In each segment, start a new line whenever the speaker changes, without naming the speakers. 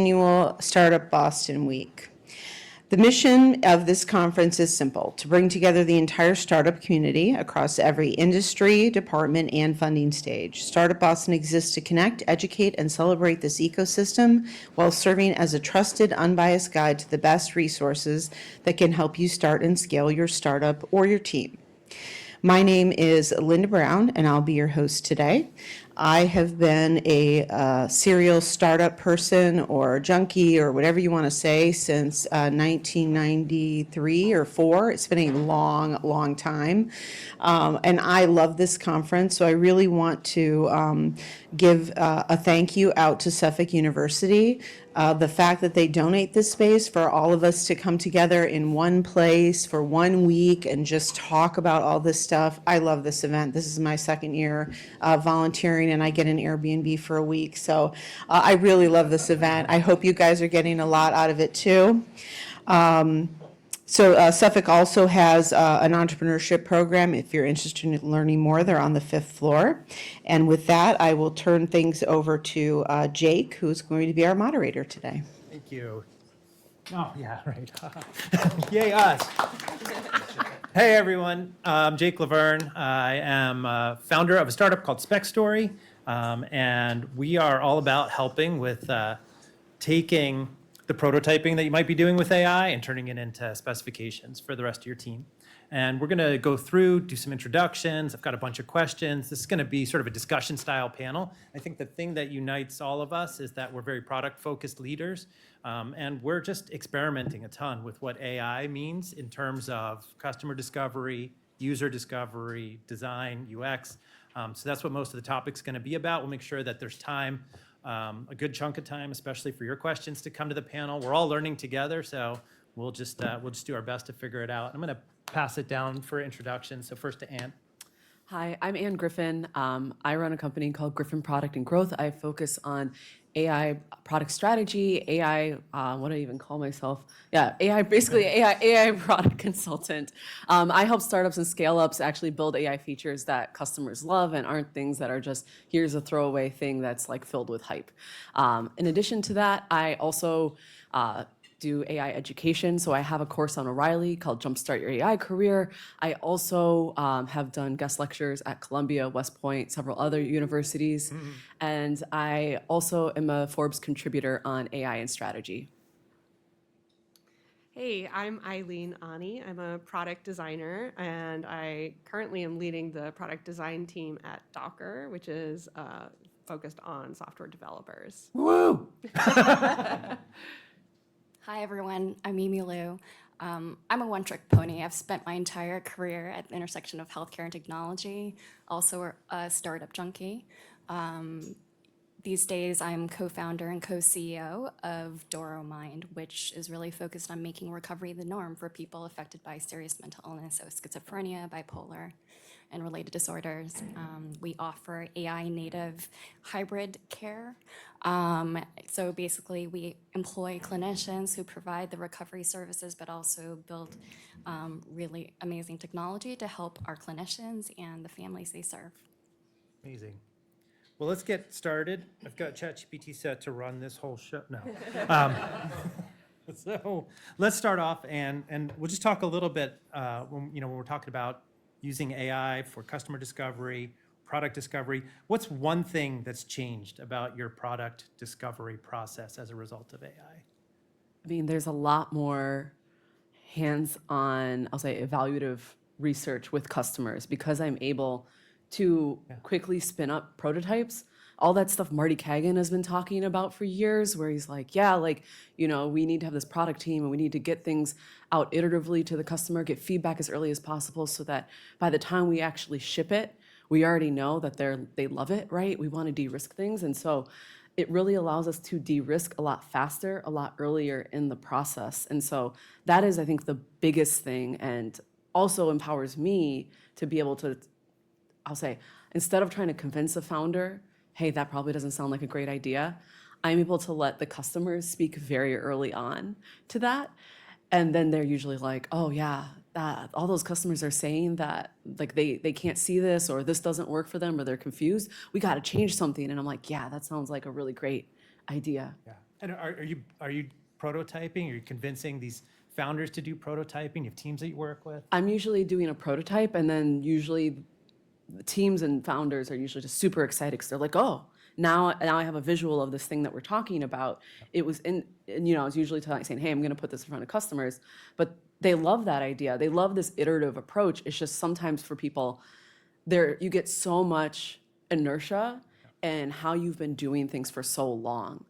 annual Startup Boston Week. The mission of this conference is simple: to bring together the entire startup community across every industry, department, and funding stage. Startup Boston exists to connect, educate, and celebrate this ecosystem while serving as a trusted, unbiased guide to the best resources that can help you start and scale your startup or your team. My name is Linda Brown, and I'll be your host today. I have been a serial startup person or junkie or whatever you want to say since 1993 or 4. It's been a long, long time. And I love this conference, so I really want to give a thank you out to Suffolk University. The fact that they donate this space for all of us to come together in one place for 1 week and just talk about all this stuff. I love this event. This is my second year volunteering, and I get an Airbnb for a week. So I really love this event. I hope you guys are getting a lot out of it too. Suffolk also has an entrepreneurship program. If you're interested in learning more, they're on the 5th floor. And with that, I will turn things over to Jake, who's going to be our moderator today.
Thank you. Oh, yeah, right. Yay, us. Hey, everyone. I'm Jake Laverne. I am founder of a startup called Spec Story, and we are all about helping with taking the prototyping that you might be doing with AI and turning it into specifications for the rest of your team. And we're going to go through, do some introductions. I've got a bunch of questions. This is going to be sort of a discussion style panel. I think the thing that unites all of us is that we're very product focused leaders. And we're just experimenting a ton with what AI means in terms of customer discovery, user discovery, design, UX. So that's what most of the topic's going to be about. We'll make sure that there's time, a good chunk of time, especially for your questions, to come to the panel. We're all learning together, so we'll just do our best to figure it out. I'm going to pass it down for introduction. So first to Ann.
Hi, I'm Ann Griffin. I run a company called Griffin Product and Growth. I focus on AI product strategy, AI, what do I even call myself? Yeah, AI product consultant. I help startups and scale-ups actually build AI features that customers love and aren't things that are just, here's a throwaway thing that's like filled with hype. In addition to that, I also do AI education. So I have a course on O'Reilly called Jumpstart Your AI Career. I also have done guest lectures at Columbia, West Point, several other universities. And I also am a Forbes contributor on AI and strategy.
Hey, I'm Eileen Ani. I'm a product designer, and I currently am leading the product design team at Docker, which is focused on software developers.
Woo!
Hi, everyone. I'm Mimi Liu. I'm a one-trick pony. I've spent my entire career at the intersection of healthcare and technology, also a startup junkie. These days, I'm co-founder and co-CEO of Mind, which is really focused on making recovery the norm for people affected by serious mental illness, so schizophrenia, bipolar, and related disorders. We offer AI-native hybrid care. So basically, we employ clinicians who provide the recovery services, but also build really amazing technology to help our clinicians and the families they serve.
Amazing. Well, let's get started. I've got ChatGPT set to run this whole show. No. So let's start off, and we'll just talk a little bit when we're talking about using AI for customer discovery, product discovery. What's one thing that's changed about your product discovery process as a result of AI?
I mean, there's a lot more hands-on, I'll say, evaluative research with customers because I'm able to quickly spin up prototypes. All that stuff Marty Kagan has been talking about for years, where he's like, we need to have this product team and we need to get things out iteratively to the customer, get feedback as early as possible so that by the time we actually ship it, we already know that they love it, right? We want to de-risk things. And so it really allows us to de-risk a lot faster, a lot earlier in the process. And so that is, I think, the biggest thing, and also empowers me to be able to, I'll say, instead of trying to convince a founder, hey, that probably doesn't sound like a great idea, I'm able to let the customers speak very early on to that. And then they're usually like, oh yeah, all those customers are saying that like they can't see this, or this doesn't work for them, or they're confused. We got to change something. And I'm like, yeah, that sounds like a really great idea.
Yeah. And are you prototyping? Are you convincing these founders to do prototyping? You have teams that you work with?
I'm usually doing a prototype, and then usually the teams and founders are usually just super excited because they're like, oh, now I have a visual of this thing that we're talking about. It was and I was usually saying, hey, I'm going to put this in front of customers, but they love that idea. They love this iterative approach. It's just sometimes for people, you get so much inertia and how you've been doing things for so long.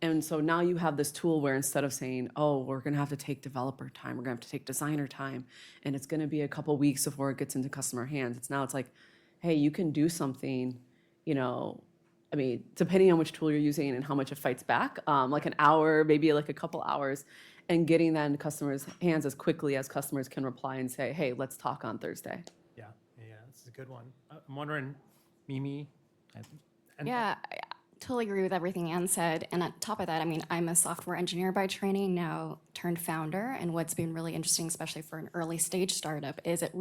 And so now you have this tool where instead of saying, oh, we're going to have to take developer time, we're going to have to take designer time, and it's going to be a couple weeks before it gets into customer hands. It's like, hey, you can do something, I mean, depending on which tool you're using and how much it fights back, like an hour, maybe like a couple hours, and getting that into customers' hands as quickly as customers can reply and say, hey, let's talk on Thursday.
Yeah, this is a good one. I'm wondering, Mimi? and-
Yeah, I totally agree with everything Anne said. And on top of that, I mean, I'm a software engineer by training, now turned founder. And what's been really interesting, especially for an early stage startup, is AI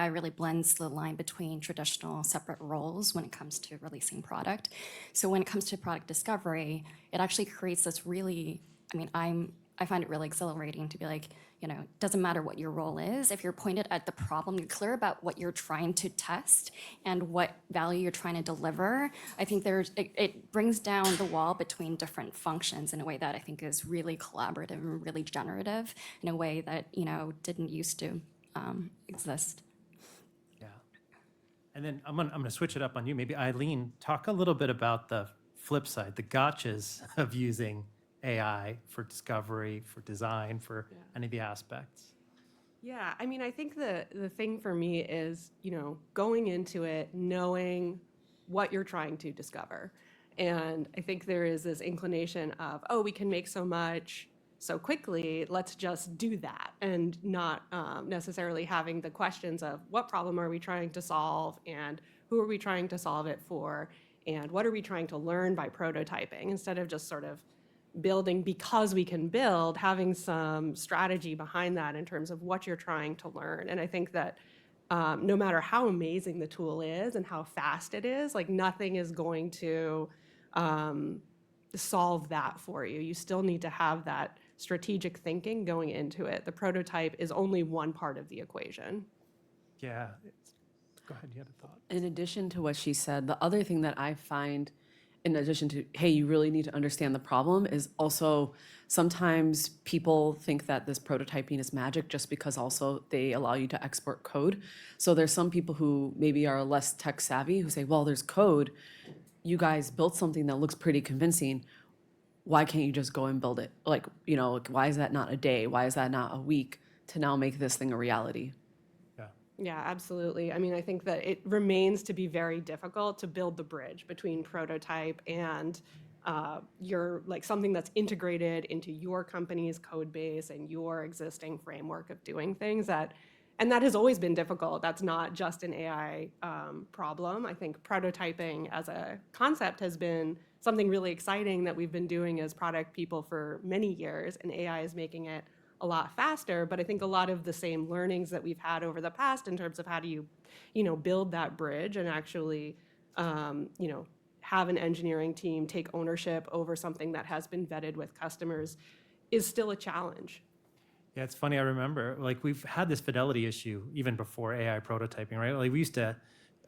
really blends the line between traditional separate roles when it comes to releasing product. So when it comes to product discovery, it actually creates this really, I mean, I find it really exhilarating to be like, it doesn't matter what your role is. If you're pointed at the problem, you're clear about what you're trying to test and what value you're trying to deliver. I think it brings down the wall between different functions in a way that I think is really collaborative and really generative in a way that, didn't used to exist.
Yeah. And then I'm gonna switch it up on you. Maybe Eileen, talk a little bit about the flip side, the gotchas of using AI for discovery, for design, for any of the aspects.
Yeah, I mean, I think the thing for me is, going into it knowing what you're trying to discover. And I think there is this inclination of, oh, we can make so much so quickly, let's just do that, and not necessarily having the questions of what problem are we trying to solve, and who are we trying to solve it for, and what are we trying to learn by prototyping, instead of just sort of building because we can build, having some strategy behind that in terms of what you're trying to learn. And I think that no matter how amazing the tool is and how fast it is, like nothing is going to solve that for you. You still need to have that strategic thinking going into it. The prototype is only one part of the equation.
Yeah. Go ahead, you had a thought.
In addition to what she said, the other thing that I find, in addition to, hey, you really need to understand the problem, is also sometimes people think that this prototyping is magic just because also they allow you to export code. So there's some people who maybe are less tech savvy who say, well, there's code. You guys built something that looks pretty convincing. Why can't you just go and build it? Like, why is that not a day? Why is that not a week to now make this thing a reality?
Yeah, absolutely. I mean, I think that it remains to be very difficult to build the bridge between prototype and something that's integrated into your company's code base and your existing framework of doing things. And that has always been difficult. That's not just an AI problem. I think prototyping as a concept has been something really exciting that we've been doing as product people for many years, and AI is making it a lot faster. But I think a lot of the same learnings that we've had over the past in terms of how do you, build that bridge and actually, have an engineering team take ownership over something that has been vetted with customers is still a challenge.
Yeah, it's funny. I remember, like, we've had this fidelity issue even before AI prototyping, right? Like,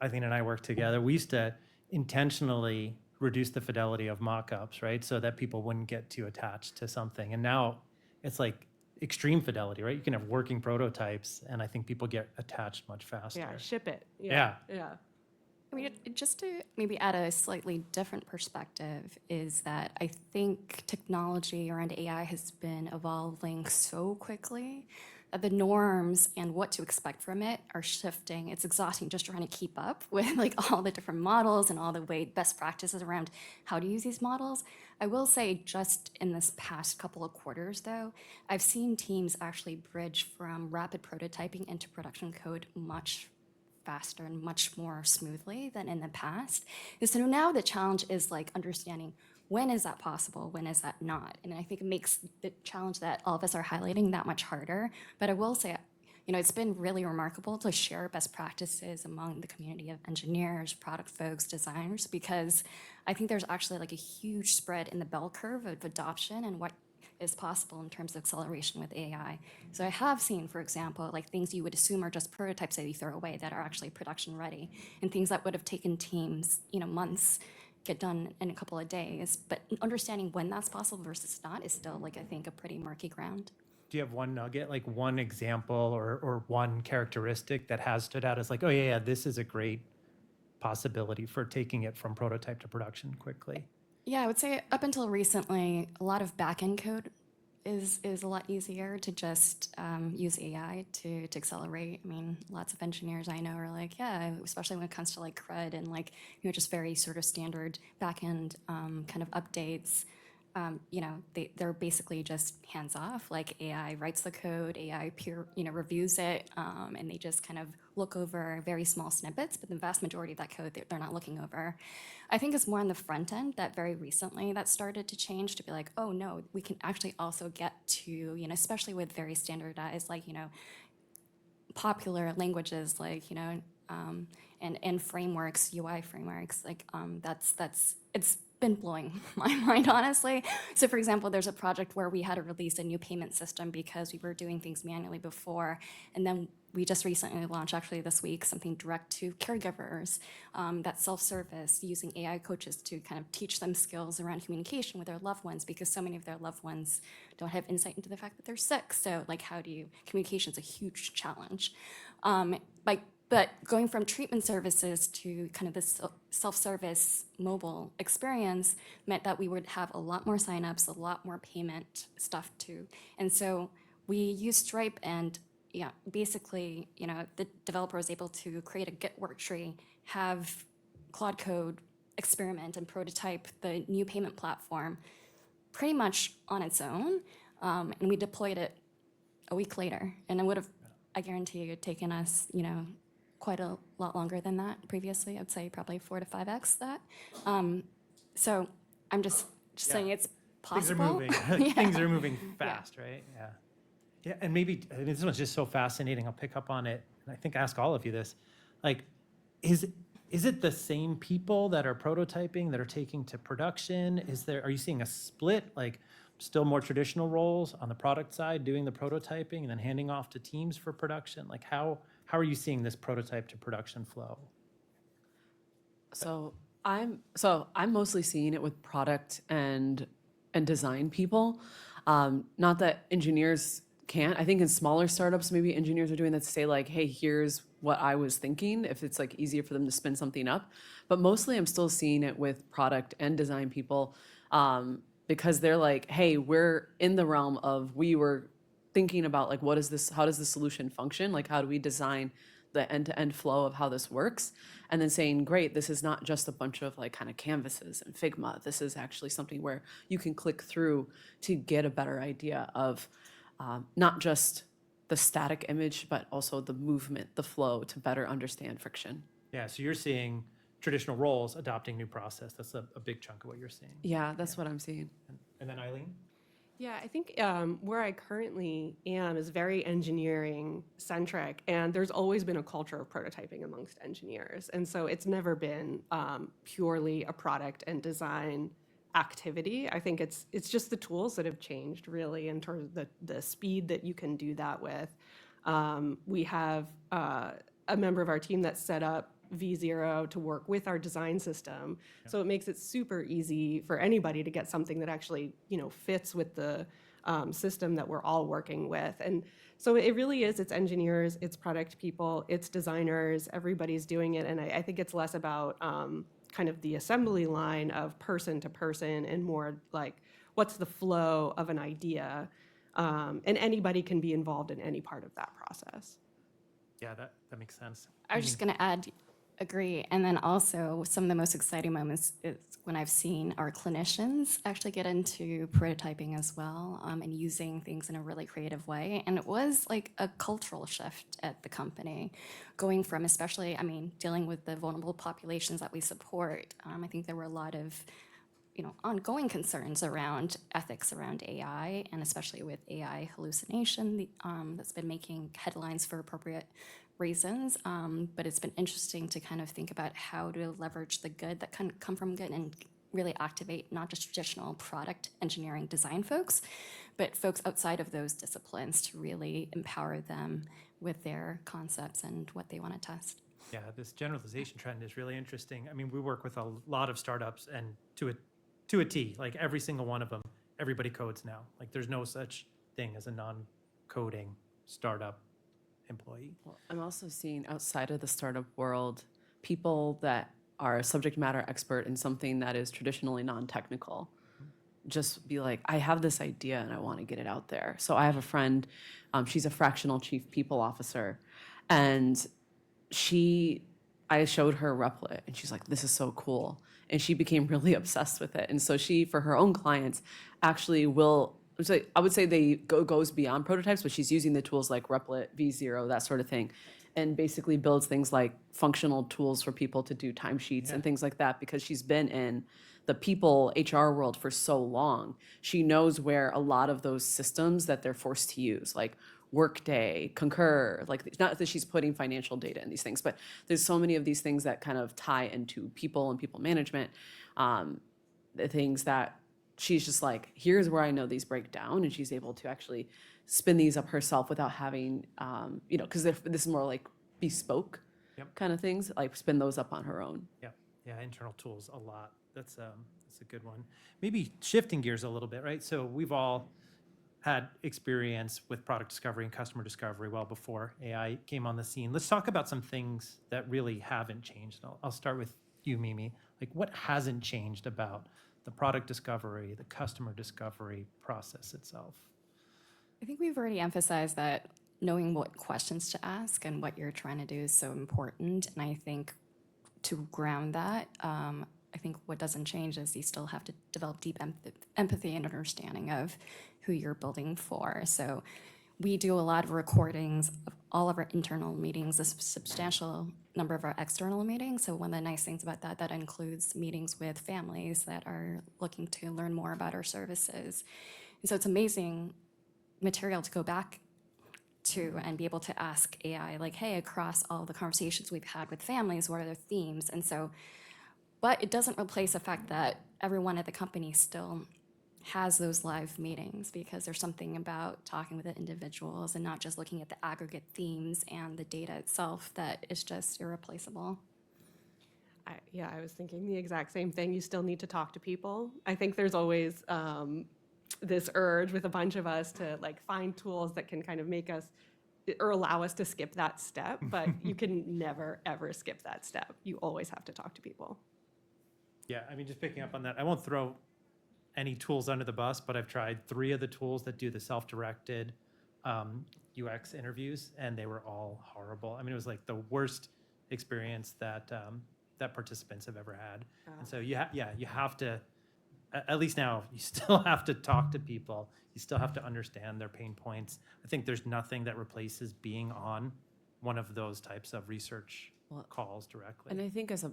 Eileen and I worked together. We used to intentionally reduce the fidelity of mock-ups, right? So that people wouldn't get too attached to something. And now it's like extreme fidelity, right? You can have working prototypes, and I think people get attached much faster.
Yeah, ship it.
Yeah.
I mean, just to maybe add a slightly different perspective is that I think technology around AI has been evolving so quickly that the norms and what to expect from it are shifting. It's exhausting just trying to keep up with like all the different models and all the way best practices around how to use these models. I will say just in this past couple of quarters though, I've seen teams actually bridge from rapid prototyping into production code much faster and much more smoothly than in the past. And so now the challenge is like understanding when is that possible, when is that not? And I think it makes the challenge that all of us are highlighting that much harder. But I will say, it's been really remarkable to share best practices among the community of engineers, product folks, designers, because I think there's actually like a huge spread in the bell curve of adoption and what is possible in terms of acceleration with AI. So I have seen, for example, like things you would assume are just prototypes that you throw away that are actually production ready, and things that would have taken teams, months, get done in a couple of days. But understanding when that's possible versus not is still, like, I think, a pretty murky ground.
Do you have one nugget, like one example or one characteristic that has stood out as like, oh yeah, this is a great possibility for taking it from prototype to production quickly?
Yeah, I would say up until recently, a lot of back-end code is a lot easier to just use AI to accelerate. I mean, lots of engineers I know are like, yeah, especially when it comes to like CRUD and like, just very sort of standard back-end kind of updates. They're basically just hands off. Like AI writes the code, AI reviews it, and they just kind of look over very small snippets. But the vast majority of that code, they're not looking over. I think it's more on the front end that very recently that started to change to be like, oh no, we can actually also get to, especially with very standardized, like, popular languages, like, and frameworks, UI frameworks, like, it's been blowing my mind, honestly. So for example, there's a project where we had to release a new payment system because we were doing things manually before. And then we just recently launched, actually this week, something direct to caregivers, that self-service, using AI coaches to kind of teach them skills around communication with their loved ones, because so many of their loved ones don't have insight into the fact that they're sick. So like, communication's a huge challenge. But going from treatment services to kind of this self-service mobile experience meant that we would have a lot more signups, a lot more payment stuff too. And so we used Stripe, and basically, the developer was able to create a Git work tree, have Claude Code experiment and prototype the new payment platform pretty much on its own. And we deployed it a week later. And it would have, I guarantee you, taken us, quite a lot longer than that previously. I'd say probably 4 to 5x that. So I'm just saying it's possible.
Things are moving. Things are moving fast, right? Yeah. Yeah, and maybe this one's just so fascinating. I'll pick up on it, and I think ask all of you this: like, is it the same people that are prototyping that are taking to production? Are you seeing a split? Like, still more traditional roles on the product side, doing the prototyping and then handing off to teams for production? Like, how are you seeing this prototype to production flow?
So I'm mostly seeing it with product and design people. Not that engineers can't. I think in smaller startups, maybe engineers are doing that to say like, hey, here's what I was thinking, if it's like easier for them to spin something up. But mostly I'm still seeing it with product and design people, because they're like, hey, we're in the realm of, we were thinking about like, how does this solution function? Like, how do we design the end-to-end flow of how this works? And then saying, great, this is not just a bunch of like kind of canvases and Figma. This is actually something where you can click through to get a better idea of not just the static image, but also the movement, the flow, to better understand friction.
Yeah, so you're seeing traditional roles adopting new process. That's a big chunk of what you're seeing.
Yeah, that's what I'm seeing.
And then Eileen?
Yeah, I think where I currently am is very engineering centric, and there's always been a culture of prototyping amongst engineers. And so it's never been purely a product and design activity. I think it's just the tools that have changed, really, in terms of the speed that you can do that with. We have a member of our team that set up V0 to work with our design system. So it makes it super easy for anybody to get something that actually, fits with the system that we're all working with. And so it really is, it's engineers, it's product people, it's designers, everybody's doing it. And I think it's less about kind of the assembly line of person to person and more like, what's the flow of an idea? And anybody can be involved in any part of that process.
Yeah, that makes sense.
I was just going to add, agree. And then also, some of the most exciting moments is when I've seen our clinicians actually get into prototyping as well, and using things in a really creative way. And it was like a cultural shift at the company, going from, especially, dealing with the vulnerable populations that we support. I think there were a lot of ongoing concerns around ethics around AI, and especially with AI hallucination that's been making headlines for appropriate reasons. But it's been interesting to kind of think about how to leverage the good that can come from good and really activate not just traditional product engineering design folks, but folks outside of those disciplines to really empower them with their concepts and what they want to test.
Yeah, this generalization trend is really interesting. I mean, we work with a lot of startups, and to a T, like every single one of them, everybody codes now. Like there's no such thing as a non-coding startup employee.
Well, I'm also seeing outside of the startup world, people that are a subject matter expert in something that is traditionally non-technical just be like, I have this idea and I want to get it out there. So I have a friend, she's a fractional chief people officer, and I showed her Replit and she's like, this is so cool. And she became really obsessed with it. And so she, for her own clients, actually will, so I would say they goes beyond prototypes, but she's using the tools like Replit, V0, that sort of thing, and basically builds things like functional tools for people to do timesheets and things like that, because she's been in the people HR world for so long. She knows where a lot of those systems that they're forced to use, like Workday, Concur, like it's not that she's putting financial data in these things, but there's so many of these things that kind of tie into people and people management, the things that she's just like, here's where I know these break down, and she's able to actually spin these up herself without having, because this is more like bespoke kind of things, like spin those up on her own.
Yeah, internal tools a lot. That's a good one. Maybe shifting gears a little bit, right? So we've all had experience with product discovery and customer discovery well before AI came on the scene. Let's talk about some things that really haven't changed. I'll start with you, Mimi. Like, what hasn't changed about the product discovery, the customer discovery process itself?
I think we've already emphasized that knowing what questions to ask and what you're trying to do is so important. And I think to ground that, I think what doesn't change is you still have to develop deep empathy and understanding of who you're building for. So we do a lot of recordings of all of our internal meetings, a substantial number of our external meetings. So one of the nice things about that includes meetings with families that are looking to learn more about our services. And so it's amazing material to go back to and be able to ask AI, like, hey, across all the conversations we've had with families, what are their themes? And so, but it doesn't replace the fact that everyone at the company still has those live meetings, because there's something about talking with the individuals and not just looking at the aggregate themes and the data itself that is just irreplaceable.
I was thinking the exact same thing. You still need to talk to people. I think there's always this urge with a bunch of us to like find tools that can kind of make us or allow us to skip that step, but you can never, ever skip that step. You always have to talk to people.
Yeah, I mean, just picking up on that, I won't throw any tools under the bus, but I've tried 3 of the tools that do the self-directed UX interviews, and they were all horrible. I mean, it was like the worst experience that that participants have ever had. And so you have to, at least now, you still have to talk to people. You still have to understand their pain points. I think there's nothing that replaces being on one of those types of research calls directly.
And I think as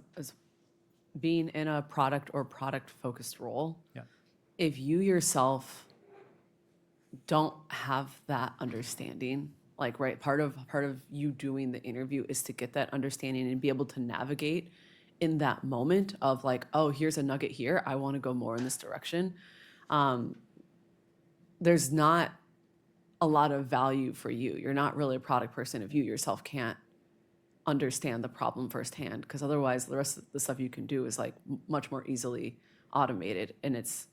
being in a product or product-focused role, if you yourself don't have that understanding, like, right, part of you doing the interview is to get that understanding and be able to navigate in that moment of like, oh, here's a nugget here, I want to go more in this direction. There's not a lot of value for you. You're not really a product person if you yourself can't understand the problem firsthand, because otherwise the rest of the stuff you can do is like much more easily automated. And it's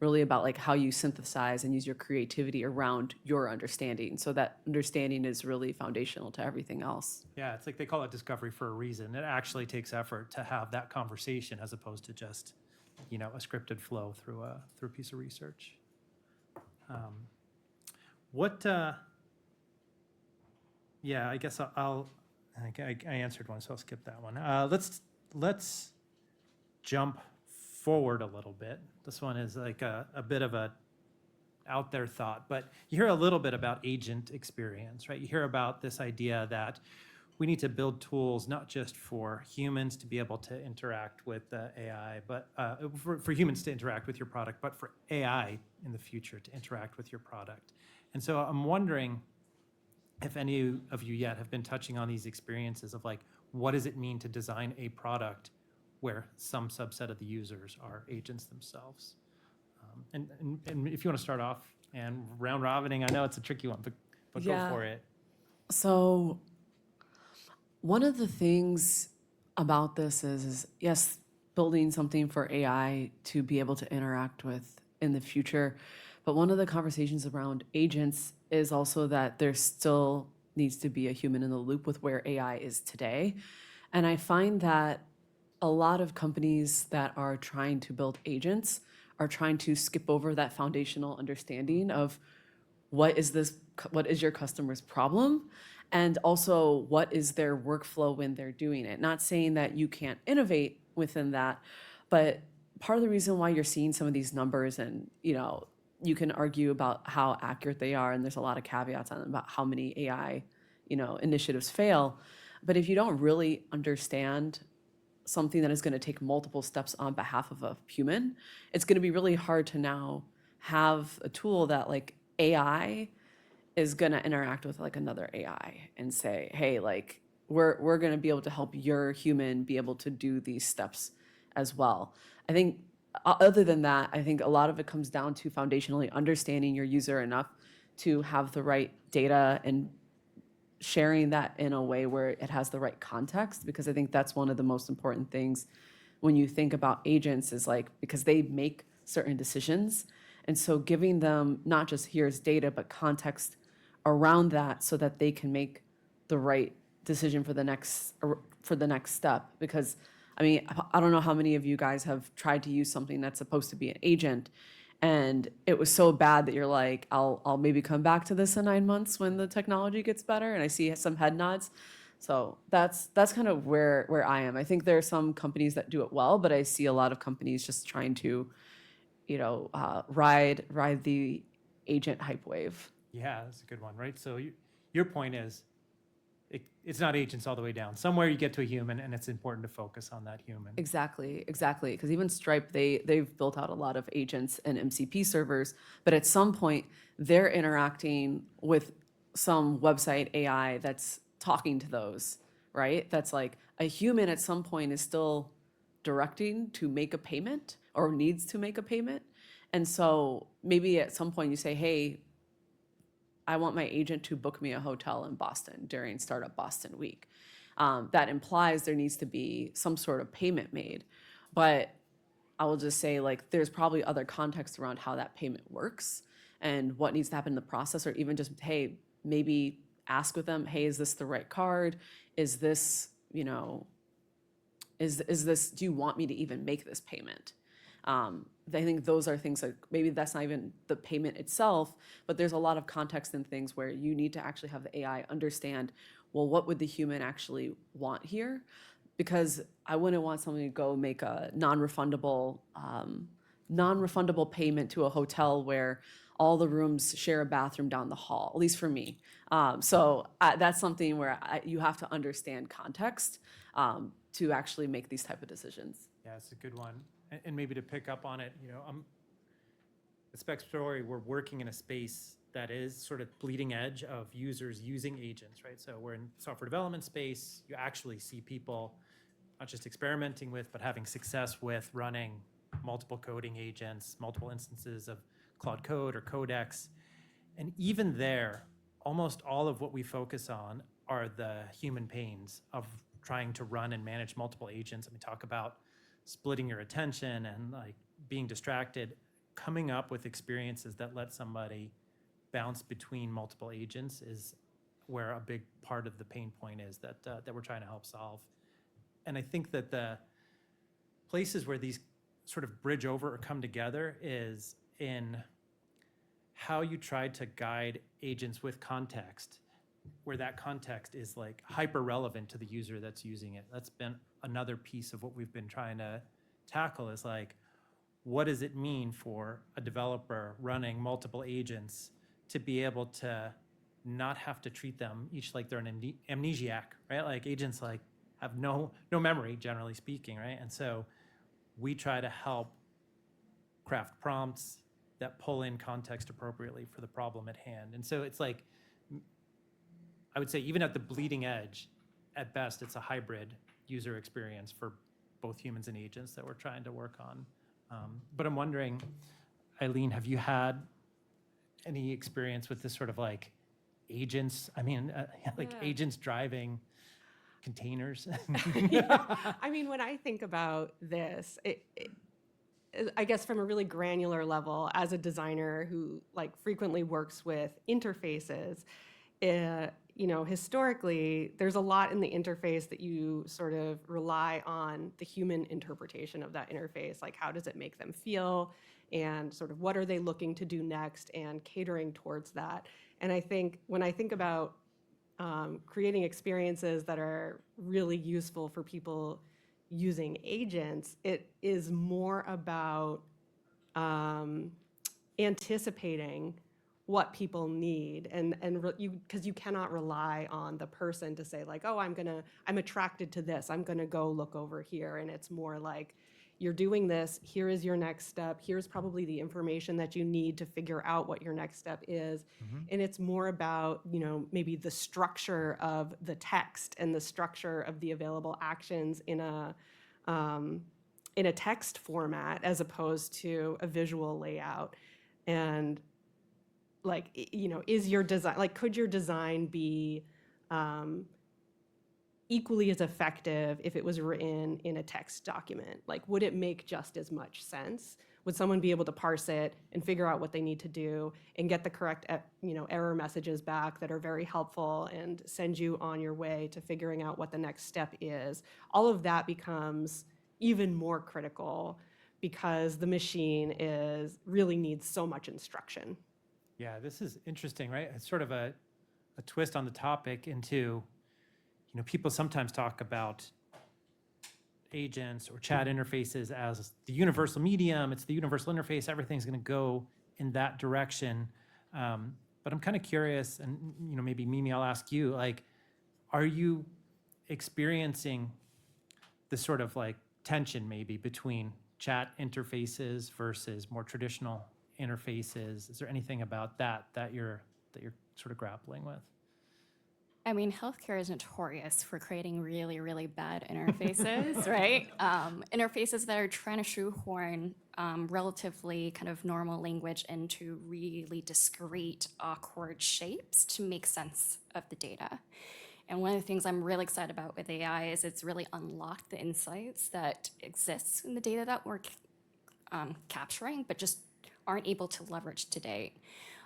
really about like how you synthesize and use your creativity around your understanding. So that understanding is really foundational to everything else.
Yeah, it's like they call it discovery for a reason. It actually takes effort to have that conversation as opposed to just, a scripted flow through a piece of research. I guess I answered one, so I'll skip that one. Let's jump forward a little bit. This one is like a bit of a out there thought, but you hear a little bit about agent experience, right? You hear about this idea that we need to build tools not just for humans to be able to interact with the AI, but for humans to interact with your product, but for AI in the future to interact with your product. And so I'm wondering if any of you yet have been touching on these experiences of like, what does it mean to design a product where some subset of the users are agents themselves? And if you want to start off and round robining, I know it's a tricky one, but go
Yeah.
for it.
So one of the things about this is yes, building something for AI to be able to interact with in the future. But one of the conversations around agents is also that there still needs to be a human in the loop with where AI is today. And I find that a lot of companies that are trying to build agents are trying to skip over that foundational understanding of what is your customer's problem, and also what is their workflow when they're doing it. Not saying that you can't innovate within that, but part of the reason why you're seeing some of these numbers, and you can argue about how accurate they are, and there's a lot of caveats on them about how many AI initiatives fail. But if you don't really understand something that is going to take multiple steps on behalf of a human, it's going to be really hard to now have a tool that like AI is going to interact with like another AI and say, hey, like we're going to be able to help your human be able to do these steps as well. I think other than that, I think a lot of it comes down to foundationally understanding your user enough to have the right data and sharing that in a way where it has the right context, because I think that's one of the most important things when you think about agents is like, because they make certain decisions. And so giving them not just here's data, but context around that so that they can make the right decision for the next step. Because I mean, I don't know how many of you guys have tried to use something that's supposed to be an agent, and it was so bad that you're like, I'll maybe come back to this in 9 months when the technology gets better. And I see some head nods. So that's kind of where I am. I think there are some companies that do it well, but I see a lot of companies just trying to, ride the agent hype wave.
Yeah, that's a good one, right? So your point is it's not agents all the way down. Somewhere you get to a human, and it's important to focus on that human.
Exactly. Because even Stripe, they've built out a lot of agents and MCP servers, but at some point they're interacting with some website AI that's talking to those, right? That's like a human at some point is still directing to make a payment or needs to make a payment. And so maybe at some point you say, hey, I want my agent to book me a hotel in Boston during Startup Boston Week. That implies there needs to be some sort of payment made. But I will just say, like, there's probably other context around how that payment works and what needs to happen in the process, or even just, hey, maybe ask with them, hey, is this the right card? Is this, is this, do you want me to even make this payment? I think those are things like maybe that's not even the payment itself, but there's a lot of context and things where you need to actually have the AI understand, well, what would the human actually want here? Because I wouldn't want someone to go make a non-refundable payment to a hotel where all the rooms share a bathroom down the hall, at least for me. So that's something where you have to understand context to actually make these type of decisions.
Yeah, it's a good one. And maybe to pick up on it, at Spec Story, we're working in a space that is sort of bleeding edge of users using agents, right? So we're in software development space. You actually see people not just experimenting with, but having success with running multiple coding agents, multiple instances of Claude Code or Codex. And even there, almost all of what we focus on are the human pains of trying to run and manage multiple agents. And we talk about splitting your attention and like being distracted. Coming up with experiences that let somebody bounce between multiple agents is where a big part of the pain point is that we're trying to help solve. And I think that the places where these sort of bridge over or come together is in how you try to guide agents with context, where that context is like hyper relevant to the user that's using it. That's been another piece of what we've been trying to tackle is like, what does it mean for a developer running multiple agents to be able to not have to treat them each like they're an amnesiac, right? Like agents like have no memory, generally speaking, right? And so we try to help craft prompts that pull in context appropriately for the problem at hand. And so it's like, I would say even at the bleeding edge, at best, it's a hybrid user experience for both humans and agents that we're trying to work on. But I'm wondering, Eileen, have you had any experience with this sort of like agents? I mean, like
Yeah.
agents driving containers?
I mean, when I think about this, I guess from a really granular level, as a designer who like frequently works with interfaces, historically, there's a lot in the interface that you sort of rely on the human interpretation of that interface. Like, how does it make them feel? And sort of what are they looking to do next and catering towards that. And I think when I think about creating experiences that are really useful for people using agents, it is more about anticipating what people need and because you cannot rely on the person to say like, oh, I'm attracted to this, I'm gonna go look over here. And it's more like, you're doing this, here is your next step, here's probably the information that you need to figure out what your next step is. And it's more about, maybe the structure of the text and the structure of the available actions in a text format as opposed to a visual layout. And like, is your design, like, could your design be equally as effective if it was written in a text document? Like, would it make just as much sense? Would someone be able to parse it and figure out what they need to do and get the correct, error messages back that are very helpful and send you on your way to figuring out what the next step is? All of that becomes even more critical because the machine really needs so much instruction.
Yeah, this is interesting, right? It's sort of a twist on the topic into, people sometimes talk about agents or chat interfaces as the universal medium. It's the universal interface. Everything's going to go in that direction. But I'm kind of curious, and maybe Mimi, I'll ask you, like, are you experiencing this sort of like tension maybe between chat interfaces versus more traditional interfaces? Is there anything about that you're sort of grappling with?
I mean, healthcare is notorious for creating really, really bad interfaces, right? Interfaces that are trying to shoehorn relatively kind of normal language into really discrete, awkward shapes to make sense of the data. And one of the things I'm really excited about with AI is it's really unlocked the insights that exist in the data that we're capturing, but just aren't able to leverage to date.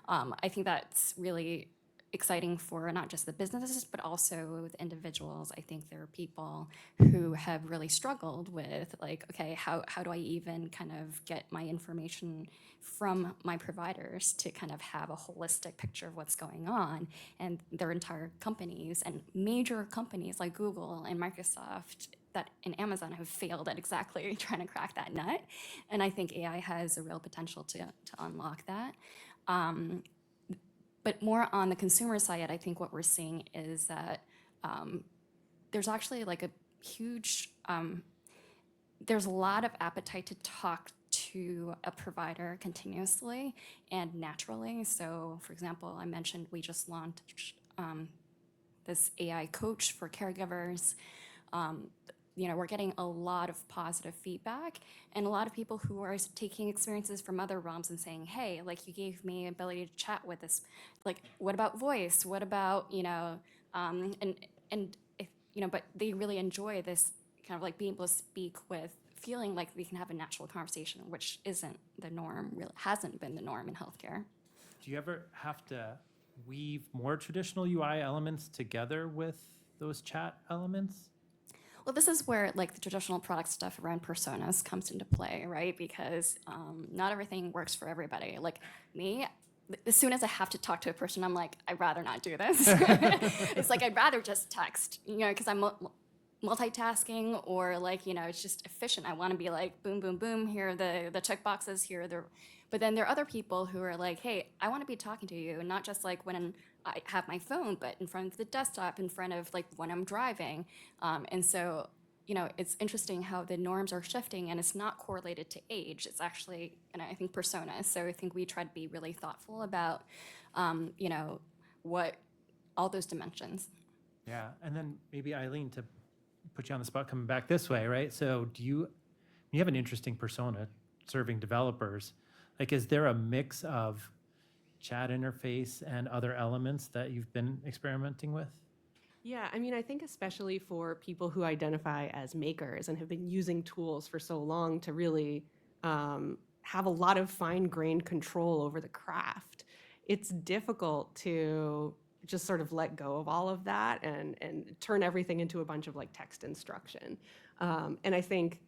I think that's really exciting for not just the businesses, but also with individuals. I think there are people who have really struggled with like, okay, how do I even kind of get my information from my providers to kind of have a holistic picture of what's going on? And their entire companies and major companies like Google and Microsoft and Amazon have failed at exactly trying to crack that nut. And I think AI has a real potential to unlock that. But more on the consumer side, I think what we're seeing is that there's actually like a huge, there's a lot of appetite to talk to a provider continuously and naturally. So for example, I mentioned we just launched this AI coach for caregivers. We're getting a lot of positive feedback and a lot of people who are taking experiences from other realms and saying, hey, like you gave me ability to chat with this, like, what about voice? What about, but they really enjoy this kind of like being able to speak with, feeling like we can have a natural conversation, which isn't the norm, really hasn't been the norm in healthcare.
Do you ever have to weave more traditional UI elements together with those chat elements?
Well, this is where like the traditional product stuff around personas comes into play, right? Because not everything works for everybody. Like me, as soon as I have to talk to a person, I'm like, I'd rather not do this. It's like I'd rather just text, because multitasking or like, it's just efficient. I want to be like, boom, boom, boom, here are the check boxes, here are the, but then there are other people who are like, hey, I want to be talking to you, not just like when I have my phone, but in front of the desktop, in front of like when I'm driving. And so, it's interesting how the norms are shifting and it's not correlated to age. It's actually, and I think personas. So I think we try to be really thoughtful about, what all those dimensions.
Yeah, and then maybe Eileen, to put you on the spot coming back this way, right? So you have an interesting persona serving developers. Like, is there a mix of chat interface and other elements that you've been experimenting with?
Yeah, I mean, I think especially for people who identify as makers and have been using tools for so long to really have a lot of fine-grained control over the craft, it's difficult to just sort of let go of all of that and turn everything into a bunch of like text instruction. And I think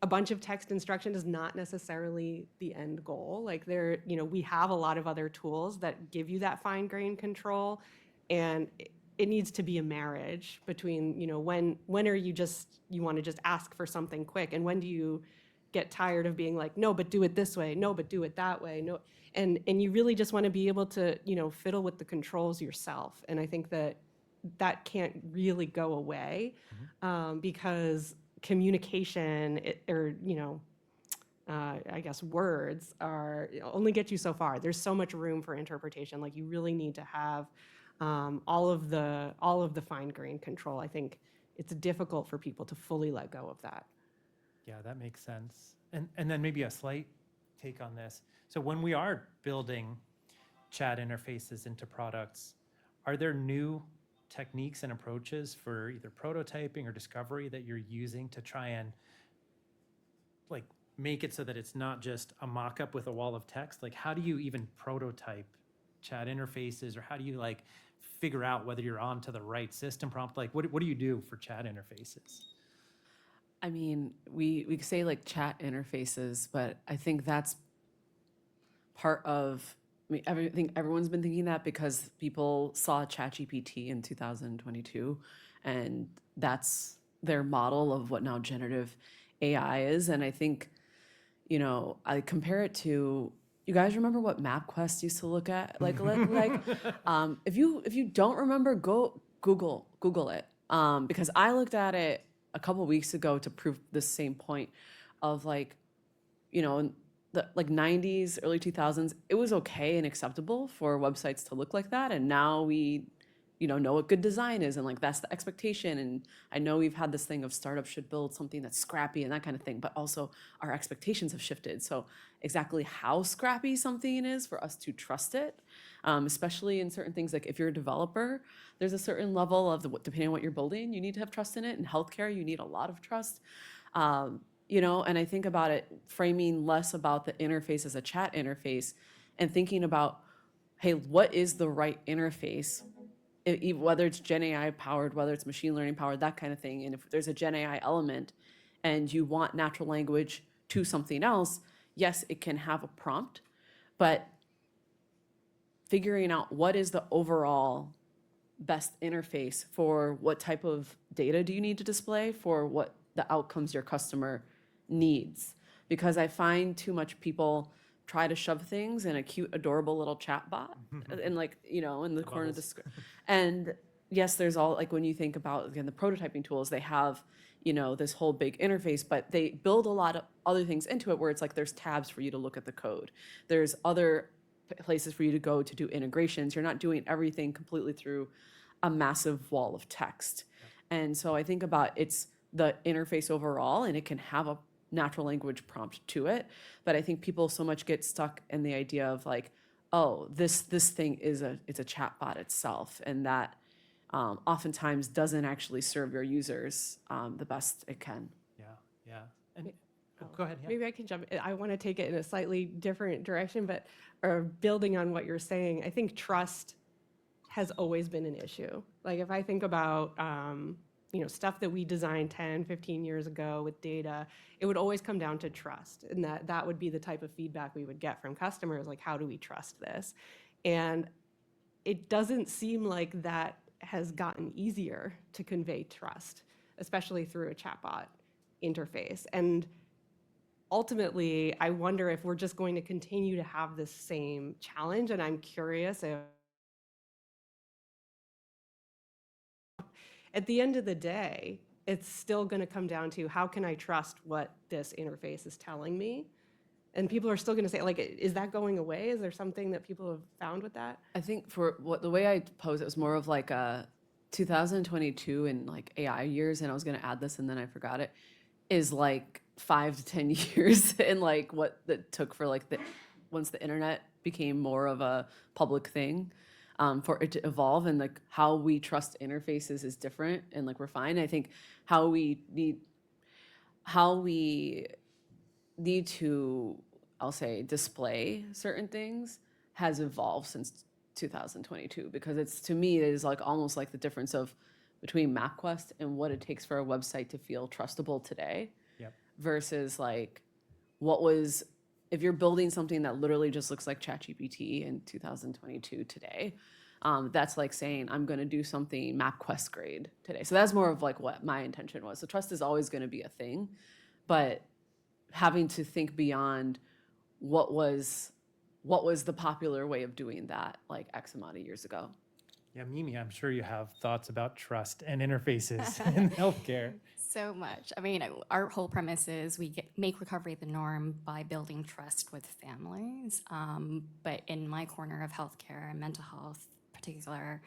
a bunch of text instruction is not necessarily the end goal. Like we have a lot of other tools that give you that fine-grained control, and it needs to be a marriage between, when are you want to just ask for something quick, and when do you get tired of being like, no, but do it this way, no, but do it that way, no, and you really just want to be able to, fiddle with the controls yourself. And I think that can't really go away, because communication I guess words only get you so far. There's so much room for interpretation. Like, you really need to have all of the fine-grained control. I think it's difficult for people to fully let go of that.
Yeah, that makes sense. And then maybe a slight take on this. So when we are building chat interfaces into products, are there new techniques and approaches for either prototyping or discovery that you're using to try and like make it so that it's not just a mock-up with a wall of text? Like, how do you even prototype chat interfaces, or how do you like figure out whether you're onto the right system prompt? Like, what do you do for chat interfaces?
I mean, we could say like chat interfaces, but I think that's part of, I think everyone's been thinking that because people saw ChatGPT in 2022, and that's their model of what now generative AI is. And I think, I compare it to, you guys remember what MapQuest used to look at? If you don't remember, go Google it. Because I looked at it a couple weeks ago to prove the same point of in the 90s, early 2000s, it was okay and acceptable for websites to look like that. And now we, know what good design is, and like that's the expectation. And I know we've had this thing of startups should build something that's scrappy and that kind of thing, but also our expectations have shifted. So exactly how scrappy something is for us to trust it, especially in certain things, like if you're a developer, there's a certain level of depending on what you're building, you need to have trust in it. In healthcare, you need a lot of trust. And I think about it framing less about the interface as a chat interface and thinking about, hey, what is the right interface? Whether it's Gen AI powered, whether it's machine learning powered, that kind of thing. And if there's a Gen AI element and you want natural language to something else, yes, it can have a prompt, but figuring out what is the overall best interface for what type of data do you need to display for what the outcomes your customer needs. Because I find too much people try to shove things in a cute, adorable little chat bot and in the corner of the screen. And yes, there's all, like when you think about, again, the prototyping tools, they have, this whole big interface, but they build a lot of other things into it where it's like there's tabs for you to look at the code. There's other places for you to go to do integrations. You're not doing everything completely through a massive wall of text. And so I think about it's the interface overall, and it can have a natural language prompt to it. But I think people so much get stuck in the idea of like, oh, this thing it's a chat bot itself, and that oftentimes doesn't actually serve your users the best it can.
Yeah. And go ahead. Yeah.
Maybe I can jump. I want to take it in a slightly different direction, or building on what you're saying, I think trust has always been an issue. Like if I think about stuff that we designed 10, 15 years ago with data, it would always come down to trust. And that would be the type of feedback we would get from customers, like, how do we trust this? And it doesn't seem like that has gotten easier to convey trust. especially through a chatbot interface. And ultimately, I wonder if we're just going to continue to have this same challenge. And I'm curious if, at the end of the day, it's still going to come down to how can I trust what this interface is telling me? And people are still going to say, like, is that going away? Is there something that people have found with that?
I think for what the way I posed it was more of like a 2022 and like AI years, and I was gonna add this and then I forgot it, is like 5 to 10 years and like what that took for like the once the internet became more of a public thing, for it to evolve, and like how we trust interfaces is different and like we're fine. I think how we need to, I'll say, display certain things has evolved since 2022, because it's, to me, it is like almost like the difference of between MapQuest and what it takes for a website to feel trustable today
Yep.
versus like what was, if you're building something that literally just looks like ChatGPT in 2022 today, that's like saying I'm going to do something MapQuest grade today. So that's more of like what my intention was. So trust is always going to be a thing, but having to think beyond what was the popular way of doing that like X amount of years ago.
Yeah, Mimi, I'm sure you have thoughts about trust and interfaces in healthcare.
So much. I mean, our whole premise is make recovery the norm by building trust with families. But in my corner of healthcare and mental health in particular,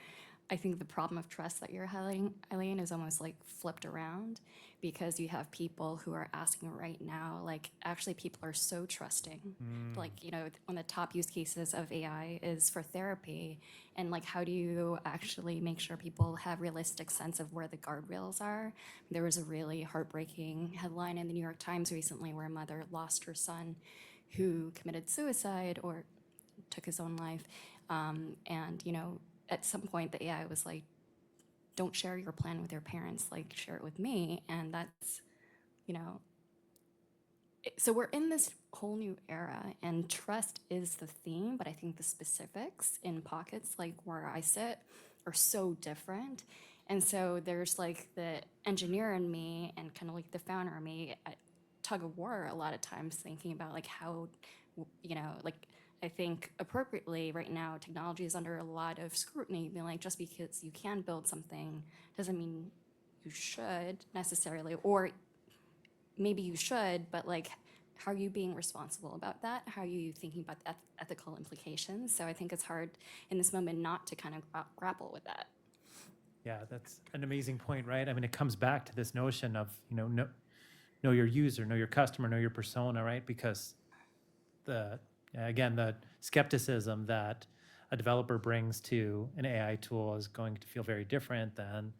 I think the problem of trust that you're highlighting, Eileen, is almost like flipped around, because you have people who are asking right now, like, actually people are so trusting. Like, one of the top use cases of AI is for therapy. And like, how do you actually make sure people have realistic sense of where the guardrails are? There was a really heartbreaking headline in the New York Times recently where a mother lost her son who committed suicide or took his own life. And at some point the AI was like, don't share your plan with your parents, like share it with me. And that's, so we're in this whole new era, and trust is the theme, but I think the specifics in pockets like where I sit are so different. And so there's like the engineer in me and kind of like the founder in me at tug of war a lot of times, thinking about like how, like, I think appropriately right now technology is under a lot of scrutiny, being like, just because you can build something doesn't mean you should necessarily, or maybe you should, but like, how are you being responsible about that? How are you thinking about the ethical implications? So I think it's hard in this moment not to kind of grapple with that.
Yeah, that's an amazing point, right? I mean, it comes back to this notion of, know your user, know your customer, know your persona, right? Because the skepticism that a developer brings to an AI tool is going to feel very different than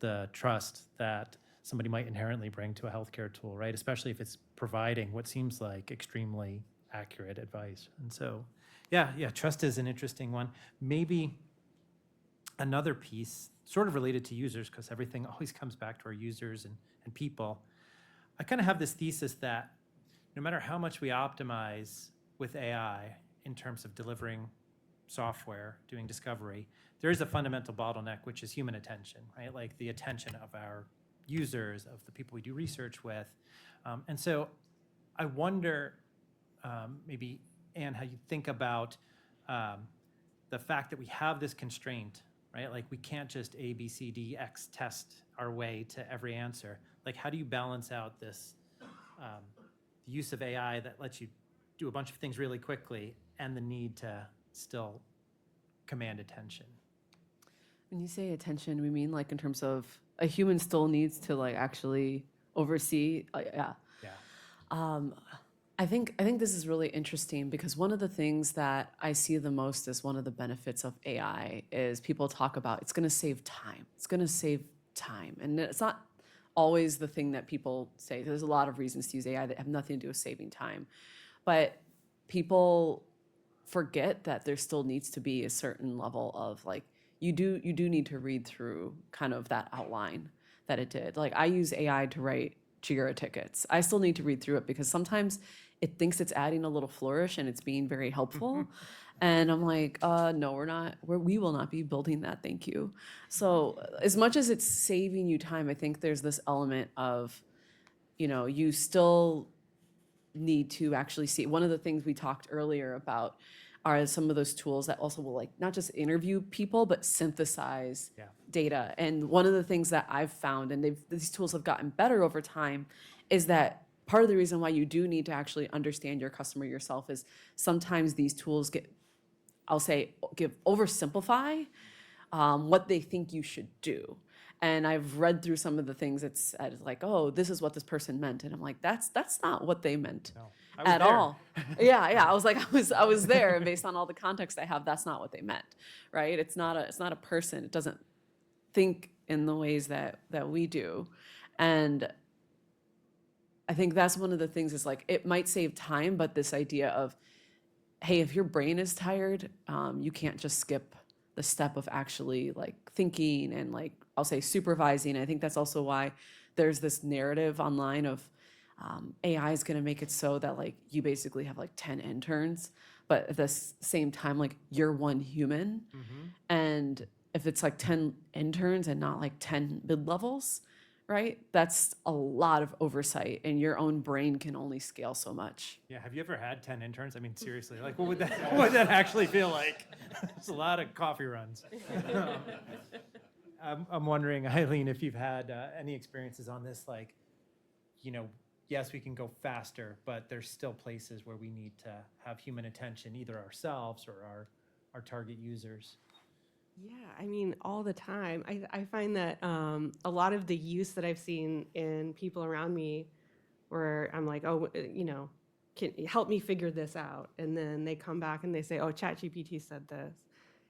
the trust that somebody might inherently bring to a healthcare tool, right? Especially if it's providing what seems like extremely accurate advice. And so, yeah, trust is an interesting one. Maybe another piece, sort of related to users, because everything always comes back to our users and people. I kind of have this thesis that no matter how much we optimize with AI in terms of delivering software, doing discovery, there is a fundamental bottleneck, which is human attention, right? Like the attention of our users, of the people we do research with. And so I wonder, maybe, Anne, how you think about the fact that we have this constraint, right? Like we can't just A, B, C, D, X test our way to every answer. Like how do you balance out this the use of AI that lets you do a bunch of things really quickly and the need to still command attention?
When you say attention, we mean like in terms of a human still needs to like actually oversee. Yeah.
Yeah.
I think this is really interesting, because one of the things that I see the most as one of the benefits of AI is people talk about it's going to save time. It's going to save time, and it's not always the thing that people say. There's a lot of reasons to use AI that have nothing to do with saving time, but people forget that there still needs to be a certain level of like you do need to read through kind of that outline that it did. Like I use AI to write Jira tickets. I still need to read through it because sometimes it thinks it's adding a little flourish and it's being very helpful. And I'm like, no, we will not be building that, thank you. So as much as it's saving you time, I think there's this element of, you still need to actually see. One of the things we talked earlier about are some of those tools that also will not just interview people, but synthesize data. And one of the things that I've found, and these tools have gotten better over time, is that part of the reason why you do need to actually understand your customer yourself is sometimes these tools oversimplify what they think you should do. And I've read through some of the things it's like, oh, this is what this person meant, and I'm like, that's not what they meant
I was
at
there.
all. Yeah. I was like, I was there, and based on all the context I have, that's not what they meant, right? It's not a person. It doesn't think in the ways that we do, and I think that's one of the things is like it might save time, but this idea of, hey, if your brain is tired, you can't just skip the step of actually thinking and I'll say supervising. I think that's also why there's this narrative online of AI is going to make it so that you basically have 10 interns, but at the same time you're one human. And if it's 10 interns and not 10 mid-levels, right? That's a lot of oversight, and your own brain can only scale so much.
Yeah, have you ever had 10 interns? I mean, seriously, what would that actually feel like? It's a lot of coffee runs. I'm wondering, Eileen, if you've had any experiences on this, yes, we can go faster, but there's still places where we need to have human attention, either ourselves or our target users.
Yeah, I mean, all the time. I find that a lot of the use that I've seen in people around me where I'm like, oh, can you help me figure this out? And then they come back and they say, oh, ChatGPT said this.